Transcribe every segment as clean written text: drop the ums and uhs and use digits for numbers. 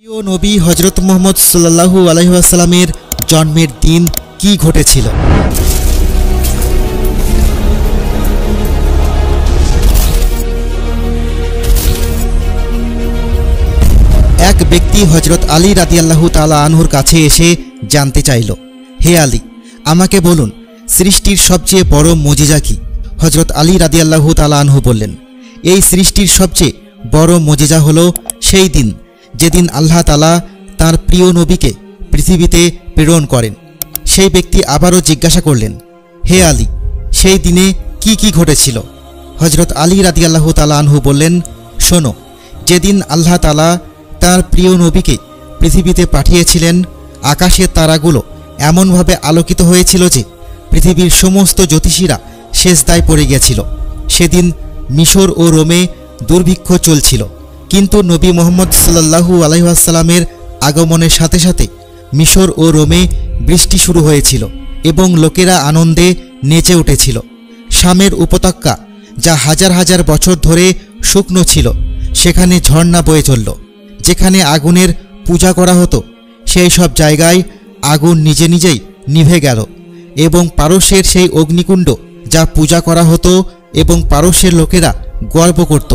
প্রিয় নবী হযরত মুহাম্মদ সাল্লাল্লাহু আলাইহি ওয়াসাল্লামের জন্মের দিন কি ঘটেছিল। এক ব্যক্তি হযরত আলী রাদিয়াল্লাহু তাআলা আনহুর কাছে এসে জানতে চাইল, হে আলী, আমাকে বলুন সৃষ্টির সবচেয়ে বড় মুজিজা কি। হযরত আলী রাদিয়াল্লাহু তাআলা আনহু বললেন, এই সৃষ্টির সবচেয়ে বড় মুজিজা হলো সেই দিন যেদিন আল্লাহ তাআলা তাঁর প্রিয় নবীকে পৃথিবীতে প্রেরণ করেন। সেই ব্যক্তি আবারও জিজ্ঞাসা করলেন, হে আলী, সেই দিনে কি কি ঘটেছিল। হযরত আলী রাদিয়াল্লাহু তাআলা আনহু বললেন, শোনো, যেদিন আল্লাহ তাআলা তাঁর প্রিয় নবীকে পৃথিবীতে পাঠিয়েছিলেন, আকাশের তারাগুলো এমনভাবে আলোকিত হয়েছিল যে পৃথিবীর সমস্ত জ্যোতিষীরা সেজদায় পড়ে গিয়েছিল। সেদিন মিশর ও রোমে দুর্ভিক্ষ চলছিল, কিন্তু নবী মুহাম্মদ সাল্লাল্লাহু আলাইহি ওয়াসাল্লামের আগমনের সাথে সাথে মিশর ও রোমে বৃষ্টি শুরু হয়েছিল এবং লোকেরা আনন্দে নেচে উঠেছিল। শামের উপত্যকা, যা হাজার হাজার বছর ধরে শুকনো ছিল, সেখানে ঝর্ণা বয়ে চলল। যেখানে আগুনের পূজা করা হতো সেই সব জায়গায় আগুন নিজে নিজেই নিভে গেল এবং পারস্যের সেই অগ্নিকুণ্ড, যা পূজা করা হতো এবং পারস্যের লোকেরা গর্ব করত,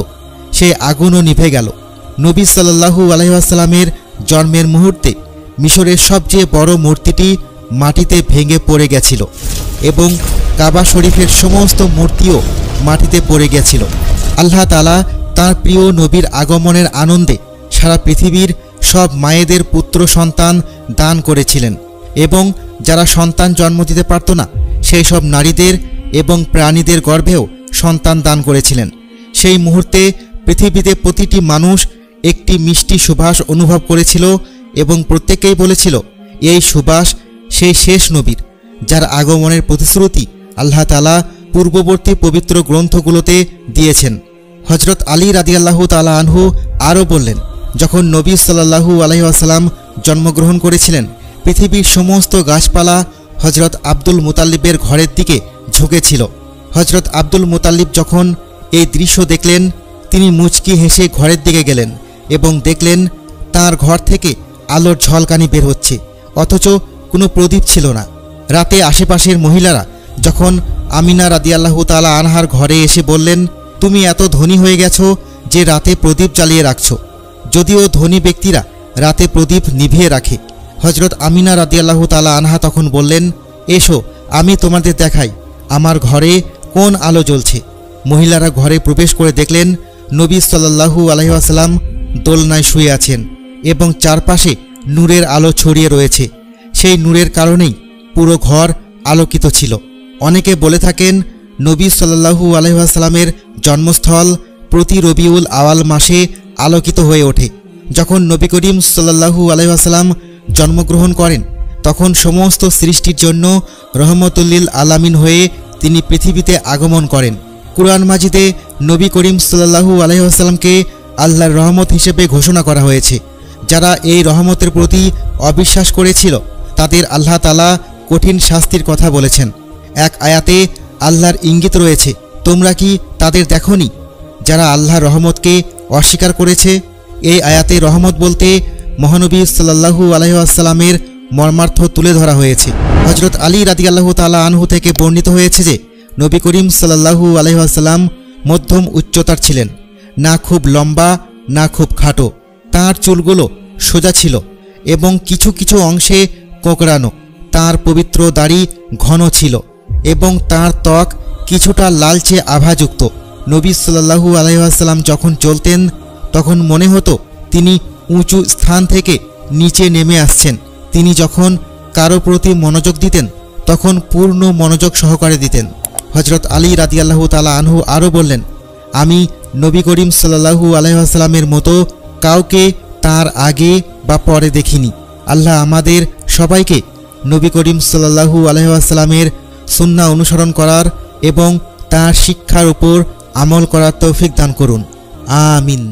সেই আগুনও নিভে গেল। নবী সাল্লাল্লাহু আলাইহি ওয়াসাল্লামের জন্মের মুহূর্তে মিশরের সবচেয়ে বড় মূর্তিটি মাটিতে ভেঙে পড়ে গেছিল এবং কাবা শরীফের সমস্ত মূর্তিও মাটিতে পড়ে গেছিল। আল্লাহ তাআলা তাঁর প্রিয় নবীর আগমনের আনন্দে সারা পৃথিবীর সব মায়েদের পুত্র সন্তান দান করেছিলেন এবং যারা সন্তান জন্ম দিতে পারত না সেই সব নারীদের এবং প্রাণীদের গর্ভেও সন্তান দান করেছিলেন। সেই মুহূর্তে পৃথিবীতে প্রতিটি মানুষ একটি মিষ্টি সুবাস অনুভব করেছিল এবং প্রত্যেকেই বলেছিল, এই সুবাস সেই শেষ নবীর, যার আগমনের প্রতিশ্রুতি আল্লাহ তাআলা পূর্ববর্তী পবিত্র গ্রন্থগুলোতে দিয়েছেন। হযরত আলী রাদিয়াল্লাহু তাআলা আনহু আরও বললেন, যখন নবী সাল্লাল্লাহু আলাইহি ওয়াসাল্লাম জন্মগ্রহণ করেছিলেন, পৃথিবীর সমস্ত গাছপালা হযরত আব্দুল মুতাল্লিবের ঘরের দিকে ঝুঁকেছিল। হযরত আব্দুল মুতাল্লিব যখন এই দৃশ্য দেখলেন, তিনি মুচকি হেসে ঘরের দিকে গেলেন এবং দেখলেন তার ঘর থেকে আলোর ঝলকানি বের হচ্ছে, অথচ কোনো প্রদীপ ছিল না। রাতে আশেপাশের মহিলারা যখন আমিনা রাদিয়াল্লাহু তাআলা আনহার ঘরে এসে বললেন, তুমি এত ধনী হয়ে গেছো যে রাতে প্রদীপ জ্বালিয়ে রাখছো। যদিও ধনী ব্যক্তিরা রাতে প্রদীপ নিভিয়ে রাখে। হযরত আমিনা রাদিয়াল্লাহু তাআলা আনহা তখন বললেন, এসো আমি তোমাদের দেখাই আমার ঘরে কোন আলো জ্বলছে। মহিলারা ঘরে প্রবেশ করে দেখলেন নবী সাল্লাল্লাহু আলাইহি ওয়াসাল্লাম দোলনায় শুয়ে আছেন এবং চারপাশে নূরের আলো ছড়িয়ে রয়েছে। সেই নূরের কারণেই পুরো ঘর আলোকিত ছিল। অনেকে বলে থাকেন নবী সাল্লাল্লাহু আলাইহি ওয়াসাল্লামের জন্মস্থল প্রতি রবিউল আওয়াল মাসে আলোকিত হয়ে ওঠে। যখন নবী করিম সাল্লাল্লাহু আলাইহি ওয়াসাল্লাম জন্মগ্রহণ করেন, তখন সমস্ত সৃষ্টির জন্য রহমতুল্লিল আলামিন হয়ে তিনি পৃথিবীতে আগমন করেন। কুরআন মাজিদে নবী করিম সাল্লাল্লাহু আলাইহি ওয়াসাল্লামকে আল্লাহর রহমত হিসেবে ঘোষণা করা হয়েছে। যারা এই রহমতের প্রতি অবিশ্বাস করেছিল তাদের আল্লাহ তাআলা কঠিন শাস্তির কথা বলেছেন। এক আয়াতে আল্লাহর ইঙ্গিত রয়েছে, তোমরা কি তাদের দেখোনি যারা আল্লাহর রহমতকে অস্বীকার করেছে। এই আয়াতে রহমত বলতে মহানবী সাল্লাল্লাহু আলাইহি ওয়াসাল্লামের মর্মার্থ তুলে ধরা হয়েছে। হযরত আলী রাদিয়াল্লাহু তাআলা আনহু থেকে বর্ণিত হয়েছে যে নবী করিম সাল্লাল্লাহু আলাইহি ওয়াসাল্লাম মধ্যম উচ্চতার ছিলেন, না খুব লম্বা না খুব খাটো। তাঁর চুলগুলো সোজা ছিল এবং কিছু কিছু অংশে কোঁকড়ানো। তাঁর পবিত্র দাড়ি ঘন ছিল এবং তাঁর ত্বক কিছুটা লালচে আভাযুক্ত। নবী সাল্লাল্লাহু আলাইহি ওয়াসাল্লাম যখন চলতেন তখন মনে হতো তিনি উঁচু স্থান থেকে নিচে নেমে আসছেন। তিনি যখন কারো প্রতি মনোযোগ দিতেন তখন পূর্ণ মনোযোগ সহকারে দিতেন। হযরত আলী রাদিয়াল্লাহু তাআলা আনহু আরও বললেন, আমি নবী করিম সাল্লাল্লাহু আলাইহি ওয়াসাল্লামের মতো কাউকে তার আগে বা পরে দেখিনি। আল্লাহ আমাদের সবাইকে নবী করিম সাল্লাল্লাহু আলাইহি ওয়াসাল্লামের সুন্নাহ অনুসরণ করার এবং তার শিক্ষার উপর আমল করার তৌফিক দান করুন। আমিন।